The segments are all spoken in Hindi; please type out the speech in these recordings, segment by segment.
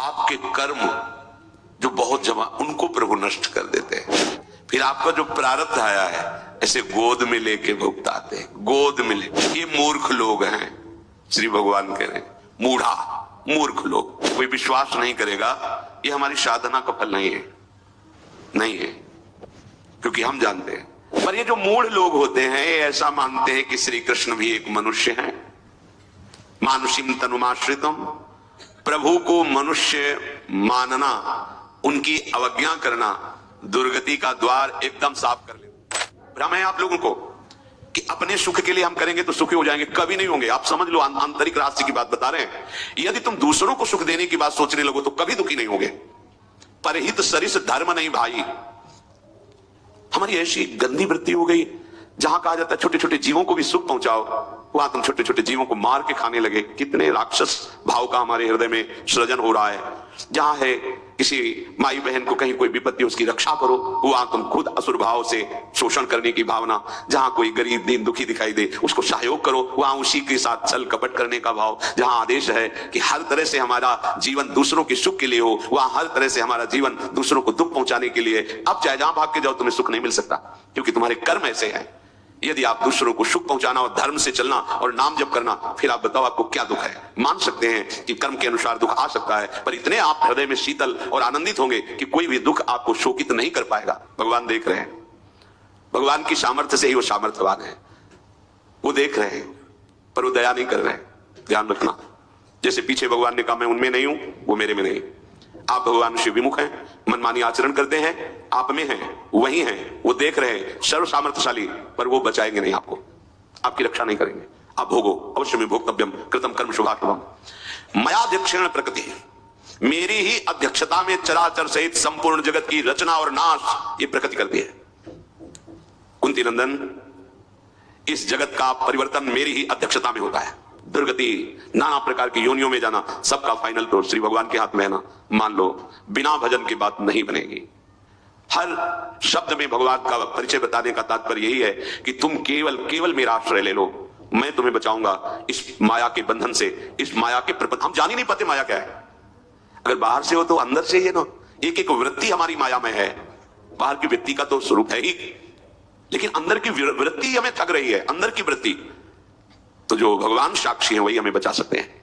आपके कर्म जो बहुत जमा उनको प्रभु नष्ट कर देते हैं। फिर आपका जो प्रारब्ध आया है ऐसे गोद में लेके भुगताते हैं, गोद में लेके। ये मूर्ख लोग हैं, श्री भगवान कह रहे हैं, मूढ़ा मूर्ख लोग। कोई विश्वास नहीं करेगा ये हमारी साधना का फल नहीं है, नहीं है, क्योंकि हम जानते हैं। पर ये जो मूढ़ लोग होते हैं ये ऐसा मानते हैं कि श्री कृष्ण भी एक मनुष्य हैं। मानुषीम तनुमाश्रितम, प्रभु को मनुष्य मानना, उनकी अवज्ञा करना दुर्गति का द्वार एकदम साफ कर ले। भ्रम है आप लोगों को कि अपने सुख के लिए हम करेंगे तो सुखी हो जाएंगे, कभी नहीं होंगे। आप समझ लो, आंतरिक रास्ते की बात बता रहे हैं। यदि तुम दूसरों को सुख देने की बात सोचने लगो तो कभी दुखी नहीं होगे। परहित सरिस धर्म नहीं भाई। हमारी ऐसी गंदी वृत्ति हो गई, जहां कहा जाता है छोटे छोटे जीवों को भी सुख पहुंचाओ, वहां तुम छोटे छोटे जीवों को मार के खाने लगे। कितने राक्षस भाव का हमारे हृदय में सृजन हो रहा है। जहां है किसी माई बहन को कहीं कोई विपत्ति, उसकी रक्षा करो, वहां तुम खुद असुर भाव से शोषण करने की भावना। जहां कोई गरीब दीन दुखी दिखाई दे उसको सहयोग करो, वहां उसी के साथ छल कपट करने का भाव। जहां आदेश है कि हर तरह से हमारा जीवन दूसरों के सुख के लिए हो, वहां हर तरह से हमारा जीवन दूसरों को दुख पहुंचाने के लिए। अब चाहे जहां भाग के जाओ तुम्हें सुख नहीं मिल सकता, क्योंकि तुम्हारे कर्म ऐसे हैं। यदि आप दूसरों को सुख पहुंचाना और धर्म से चलना और नाम जप करना, फिर आप बताओ आपको क्या दुख है। मान सकते हैं कि कर्म के अनुसार दुख आ सकता है, पर इतने आप हृदय में शीतल और आनंदित होंगे कि कोई भी दुख आपको शोकित नहीं कर पाएगा। भगवान देख रहे हैं, भगवान की सामर्थ्य से ही वो सामर्थ्यवान है। वो देख रहे हैं पर वो दया नहीं कर रहे हैं। ध्यान रखना, जैसे पीछे भगवान ने कहा मैं उनमें नहीं हूं, वो मेरे में नहीं। आप भगवान से विमुख हैं, मनमानी आचरण करते हैं, आप में हैं, वही हैं, वो देख रहे हैं, सर्व सामर्थ्यशाली, पर वो बचाएंगे नहीं आपको, आपकी रक्षा नहीं करेंगे। आप भोगो अवश्य में भोक्तव्यम कृतम कर्म शुभाशुभम। मयाध्यक्षेण प्रकृति, मेरी ही अध्यक्षता में चराचर सहित संपूर्ण जगत की रचना और नाश ये प्रकृति करती है। कुंती नंदन, इस जगत का परिवर्तन मेरी ही अध्यक्षता में होता है। दुर्गति, नाना प्रकार की योनियों में जाना, सबका फाइनल तो श्री भगवान के हाथ में है ना। मान लो बिना भजन की बात नहीं बनेगी। हर शब्द में भगवान का परिचय बताने का तात्पर्य यही है कि तुम केवल मेरा आश्रय ले लो, मैं तुम्हें बचाऊंगा इस माया के बंधन से, इस माया के प्रपंच। हम जान ही नहीं पाते माया क्या है। अगर बाहर से हो तो अंदर से ही है ना। एक एक वृत्ति हमारी माया में है। बाहर की वृत्ति का तो स्वरूप है ही, लेकिन अंदर की वृत्ति हमें ठग रही है, अंदर की वृत्ति। तो जो भगवान साक्षी है वही हमें बचा सकते हैं।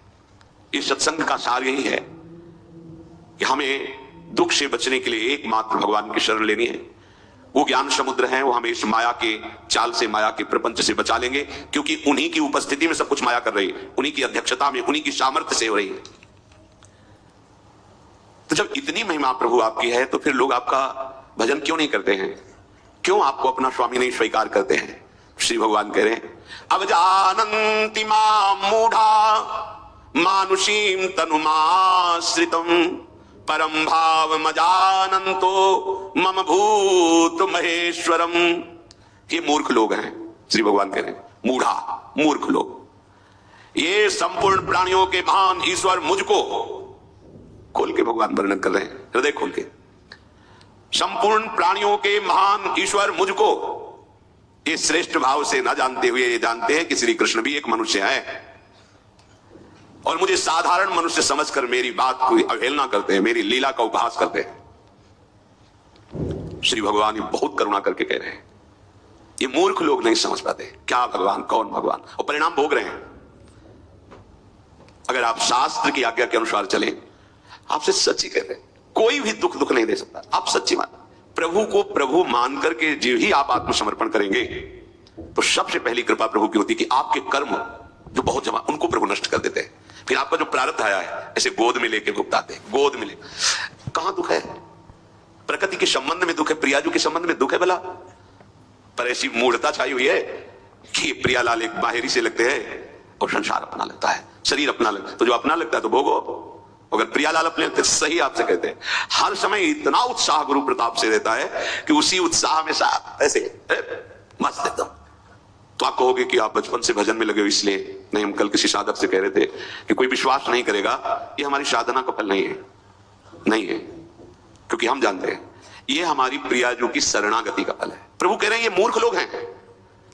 इस सत्संग का सार यही है कि हमें दुख से बचने के लिए एकमात्र भगवान की शरण लेनी है। वो ज्ञान समुद्र है, वो हमें इस माया के चाल से, माया के प्रपंच से बचा लेंगे, क्योंकि उन्हीं की उपस्थिति में सब कुछ माया कर रही है, उन्हीं की अध्यक्षता में, उन्हीं की सामर्थ्य से हो रही है। तो जब इतनी महिमा प्रभु आपकी है तो फिर लोग आपका भजन क्यों नहीं करते हैं? क्यों आपको अपना स्वामी नहीं स्वीकार करते हैं? श्री भगवान कह रहे हैं, अब जानन्ति मां मूढ़ा मानुषीम तनुमाश्रितम परम भाव मजानन्तो मम भूत महेश्वरम। ये मूर्ख लोग हैं, श्री भगवान कह रहे हैं, मूढ़ा मूर्ख लोग। ये संपूर्ण प्राणियों के महान ईश्वर मुझको, खोल के भगवान वर्णन कर रहे हैं, हृदय खोल के, संपूर्ण प्राणियों के महान ईश्वर मुझको इस श्रेष्ठ भाव से न जानते हुए ये जानते हैं कि श्री कृष्ण भी एक मनुष्य है, और मुझे साधारण मनुष्य समझकर मेरी बात को अवहेलना करते हैं, मेरी लीला का उपहास करते हैं। श्री भगवान ये बहुत करुणा करके कह रहे हैं, ये मूर्ख लोग नहीं समझ पाते क्या भगवान, कौन भगवान, और परिणाम भोग रहे हैं। अगर आप शास्त्र की आज्ञा के अनुसार चलें, आपसे सच्ची कह रहे हैं, कोई भी दुख नहीं दे सकता। आप सच्ची मान, प्रभु को प्रभु मान करके जो ही आप आत्मसमर्पण करेंगे तो सबसे पहली कृपा प्रभु की होती कि आपके कर्म जो बहुत जमा उनको प्रभु नष्ट कर देते हैं। फिर आपका जो प्रारब्ध आया है ऐसे गोद में लेके भुगताते हैं, गोद में लेके। कहां दुख है? प्रकृति के संबंध में दुख है, प्रियाजू के संबंध में दुख है भला, पर ऐसी मूढ़ता छाई हुई है कि प्रियालाल एक बाहरी से लगते हैं और संसार अपना लगता है, शरीर अपना लगता है। तो जो अपना लगता है तो भोगो। अगर प्रियालाल अपने लगते, सही आपसे कहते हैं, हर समय इतना उत्साह गुरु प्रताप से रहता है कि उसी उत्साह में ऐसे मस्त एकदम। तो आप कहोगे कि आप बचपन से भजन में लगे हो इसलिए। नहीं, हम कल किसी साधक से कह रहे थे कि कोई विश्वास नहीं करेगा ये हमारी साधना का फल नहीं है, नहीं है, क्योंकि हम जानते हैं ये हमारी प्रियाजू की शरणागति का फल है। प्रभु कह रहे हैं ये मूर्ख लोग हैं।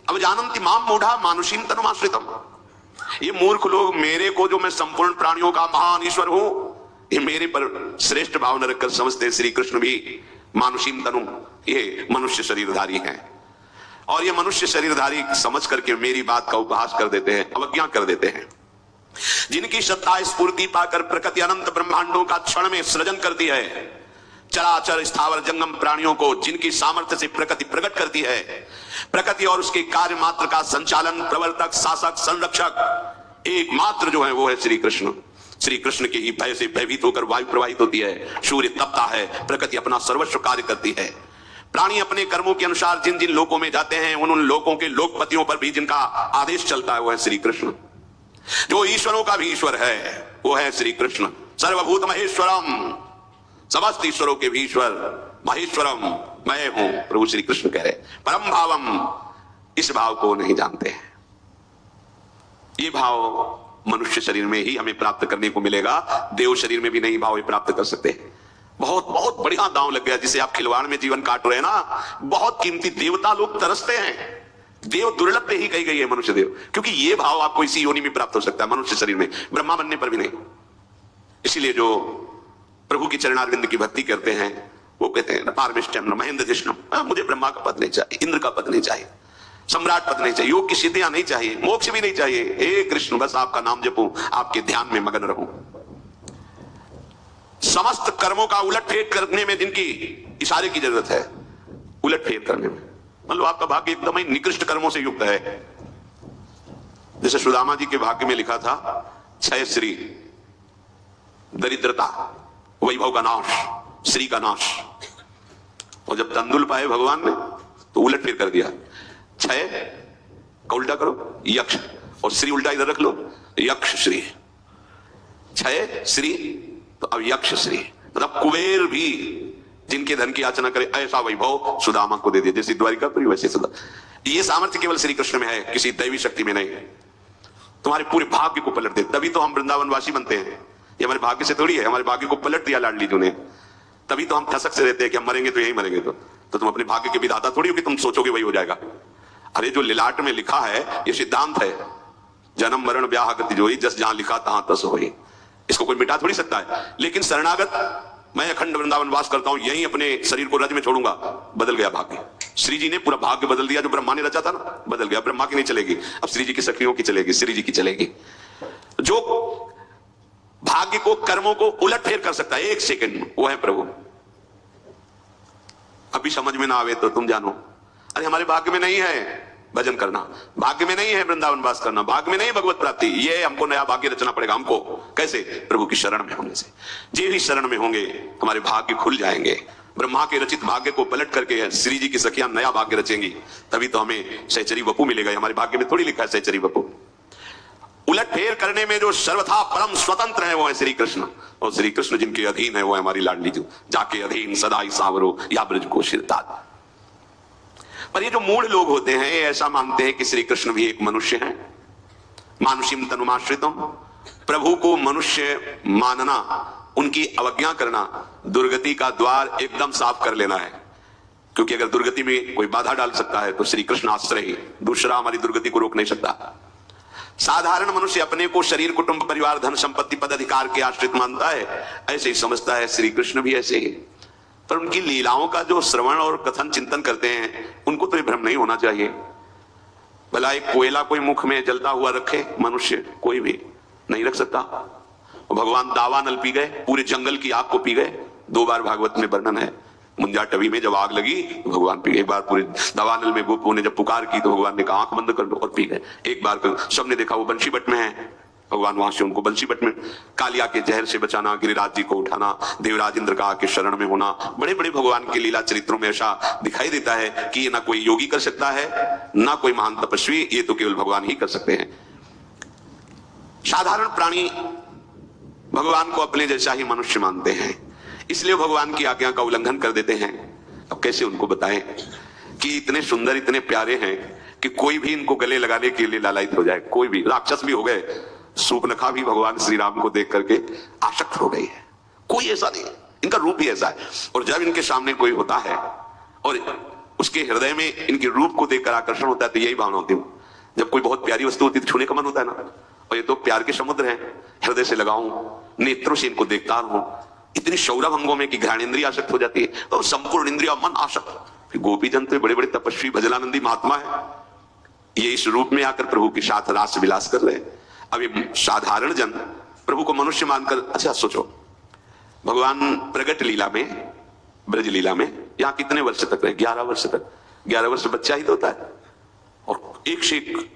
अब जानन्ति मां मूढ़ा मानुषीम तनुमाश्रितम, ये मूर्ख लोग मेरे को, जो मैं संपूर्ण प्राणियों का महान ईश्वर हूं, ये मेरे पर श्रेष्ठ भाव न रखकर समझते श्री कृष्ण भी मानुषीम तनु, ये मनुष्य शरीरधारी हैं, और ये मनुष्य शरीरधारी समझ करके मेरी बात का उपहास कर देते हैं, अवज्ञा कर देते हैं। जिनकी श्रद्धा स्फूर्ति पाकर प्रकृति अनंत ब्रह्मांडों का क्षण में सृजन करती है, चराचर स्थावर जंगम प्राणियों को जिनकी सामर्थ्य से प्रकृति प्रकट करती है, प्रकृति और उसके कार्य मात्र का संचालन, प्रवर्तक, शासक, संरक्षक एकमात्र जो है वो है श्री कृष्ण। श्री कृष्ण के ही भय से भयभीत होकर वायु प्रवाहित होती है, सूर्य तपता है, प्रकृति अपना सर्वस्व कार्य करती है। प्राणी अपने कर्मों के अनुसार जिन जिन लोकों में जाते हैं, उन उन लोकों के लोकपतियों पर भी जिनका आदेश चलता है वो है श्री कृष्ण। जो ईश्वरों का भी ईश्वर है वो है श्री कृष्ण। सर्वभूत महेश्वरम, समस्त ईश्वरों के भी ईश्वर महेश्वरम मैं हूं, प्रभु श्री कृष्ण कह रहे। परम भावम, इस भाव को नहीं जानते हैं। ये भाव मनुष्य शरीर में ही हमें प्राप्त करने को मिलेगा, देव शरीर में भी नहीं भाव प्राप्त कर सकते। बहुत बहुत बढ़िया दांव लग गया, जिसे आप खिलवाड़ में जीवन काट रहे हैं ना, बहुत कीमती देवता लोग तरसते हैं। देव दुर्लभ पे ही कही गई है मनुष्य देव, क्योंकि ये भाव आपको इसी योनि में प्राप्त हो सकता है, मनुष्य शरीर में, ब्रह्मा बनने पर भी नहीं। इसीलिए जो प्रभु की चरणारविंद की भक्ति करते हैं वो कहते हैं पारमिष्टम न महेंद्र जिष्णुम, मुझे ब्रह्मा का पद नहीं चाहिए, इंद्र का पद नहीं चाहिए, सम्राट पद नहीं चाहिए, योग की सिद्धियां नहीं चाहिए, मोक्ष भी नहीं चाहिए। हे कृष्ण, बस आपका नाम जपूं, आपके ध्यान में मगन रहूं। समस्त कर्मों का उलटफेर करने में जिनकी इशारे की जरूरत है, उलटफेर करने में, मतलब आपका भाग्य एकदम ही निकृष्ट कर्मों से युक्त है। जैसे सुदामा जी के भाग्य में लिखा था 6 श्री, दरिद्रता, वैभव का नाश, श्री का नाश, और जब तंदुल पाए भगवान ने तो उलटफेर कर दिया। 6 का उल्टा करो यक्ष, और श्री उल्टा इधर रख लो, यक्ष श्री। 6 श्री तो अब यक्ष श्री, मतलब कुबेर भी जिनके धन की याचना करे ऐसा वैभव सुदामा को दे दिया, जैसे द्वारिकापुरी वैसे सदा। ये सामर्थ्य केवल श्री कृष्ण में है, किसी दैवी शक्ति में नहीं। तुम्हारे पूरे भाग्य को पलट दे, तभी तो हम वृंदावनवासी बनते हैं। ये हमारे भाग्य से थोड़ी है, हमारे भाग्य को पलट दिया लाडली जी ने, तभी तो हम ठसक से रहते हैं कि हम मरेंगे तो यही मरेंगे। तो तुम अपने भाग्य के विधाता थोड़ी हो कि तुम सोचोगे वही हो जाएगा। अरे जो लिलाट में लिखा है ये सिद्धांत है, जन्म मरण ब्याह गति जोई, जस जहां लिखा तहां तस होई। इसको कोई मिटा थोड़ी सकता है। लेकिन शरणागत, मैं अखंड वृंदावन वास करता हूं, यही अपने शरीर को रज में छोड़ूंगा, बदल गया भाग्य। श्री जी ने पूरा भाग्य बदल दिया, जो ब्रह्मा ने रचा था ना, बदल गया। ब्रह्मा की नहीं चलेगी, अब श्री जी की सखियों की चलेगी, श्री जी की चलेगी। जो भाग्य को, कर्मों को उलटफेर कर सकता है 1 सेकंड में, वो है प्रभु। अभी समझ में ना आवे तो तुम जानो, अरे हमारे भाग्य में नहीं है भजन करना, भाग्य में नहीं है वृंदावन वास करना, भाग्य में नहीं भगवत प्राप्ति। ये हमको नया भाग्य रचना पड़ेगा। हमको कैसे? प्रभु की शरण में होने से। जे भी शरण में होंगे हमारे भाग्य खुल जाएंगे। ब्रह्मा के रचित भाग्य को पलट करके श्री जी की सखियां नया भाग्य रचेंगी, तभी तो हमें सहचरी वपु मिलेगा। हमारे भाग्य में थोड़ी लिखा है सहचरी वपु। उलटफेर करने में जो सर्वथा परम स्वतंत्र है वो है श्री कृष्ण, और श्री कृष्ण जिनके अधीन है वो है हमारी लाडली जी, जाके अधीन सदाई सावरो या ब्रज को शिरता। पर ये जो मूढ़ लोग होते हैं ये ऐसा मानते हैं कि श्री कृष्ण भी एक मनुष्य हैं। मानुषीम तनुमाश्रितम, प्रभु को मनुष्य मानना, उनकी अवज्ञा करना, दुर्गति का द्वार एकदम साफ कर लेना है। क्योंकि अगर दुर्गति में कोई बाधा डाल सकता है तो श्री कृष्ण आश्रय ही, दूसरा हमारी दुर्गति को रोक नहीं सकता। साधारण मनुष्य अपने को शरीर, कुटुंब, परिवार, धन, संपत्ति, पद, अधिकार के आश्रित मानता है, ऐसे ही समझता है श्री कृष्ण भी ऐसे ही। पर उनकी लीलाओं का जो श्रवण और कथन चिंतन करते हैं उनको तो ये भ्रम नहीं होना चाहिए। भला एक कोयला कोई मुख में जलता हुआ रखे मनुष्य, कोई भी नहीं रख सकता। भगवान दावानल पी गए, पूरे जंगल की आग को पी गए। 2 बार भागवत में वर्णन है। मुंजाटवी में जब आग लगी भगवान पी गए। एक बार पूरे दावानल में गोपों ने जब पुकार की तो भगवान ने कहा आंख बंद कर दो और पी गए। एक बार सबने देखा वो बंशी बट में है, भगवान वहां से उनको बंसी बट में कालिया के जहर से बचाना, गिरिराज जी को उठाना, देवराज इंद्र का के शरण में होना, बड़े बड़े भगवान के लीला चरित्रों में ऐसा दिखाई देता है कि ये ना कोई योगी कर सकता है ना कोई महान तपस्वी, ये तो केवल भगवान ही कर सकते हैं। साधारण प्राणी भगवान को अपने जैसा ही मनुष्य मानते हैं, इसलिए भगवान की आज्ञा का उल्लंघन कर देते हैं। अब कैसे उनको बताएं कि इतने सुंदर, इतने प्यारे हैं कि कोई भी इनको गले लगाने के लिए लालायित हो जाए। कोई भी, राक्षस भी हो गए, सूर्पनखा भी भगवान श्री राम को देख करके आसक्त हो गई है। कोई ऐसा नहीं, इनका रूप ही ऐसा है। और जब इनके सामने कोई होता है और उसके हृदय में इनके रूप को देखकर आकर्षण होता है तो यही भावना होती है। जब कोई बहुत प्यारी वस्तु होती है तो छूने का मन होता है ना, और ये तो प्यार के समुद्र हैं, हृदय से लगाऊं, नेत्रों से इनको देखता रहूं, इतनी सौरभ अंगों में कि घ्राणेन्द्रिय आसक्त हो जाती है और संपूर्ण इंद्रिया मन आसक्त। फिर गोपी जन तो बड़े बड़े तपस्वी भजनानंदी महात्मा है, ये इस रूप में आकर प्रभु के साथ रास विलास कर रहे हैं। अब ये साधारण जन प्रभु को मनुष्य मानकर, अच्छा सोचो, भगवान प्रगट लीला में, ब्रज लीला में यहाँ कितने वर्ष तक रहे? 11 वर्ष तक। 11 वर्ष बच्चा ही तो होता है और एक से एक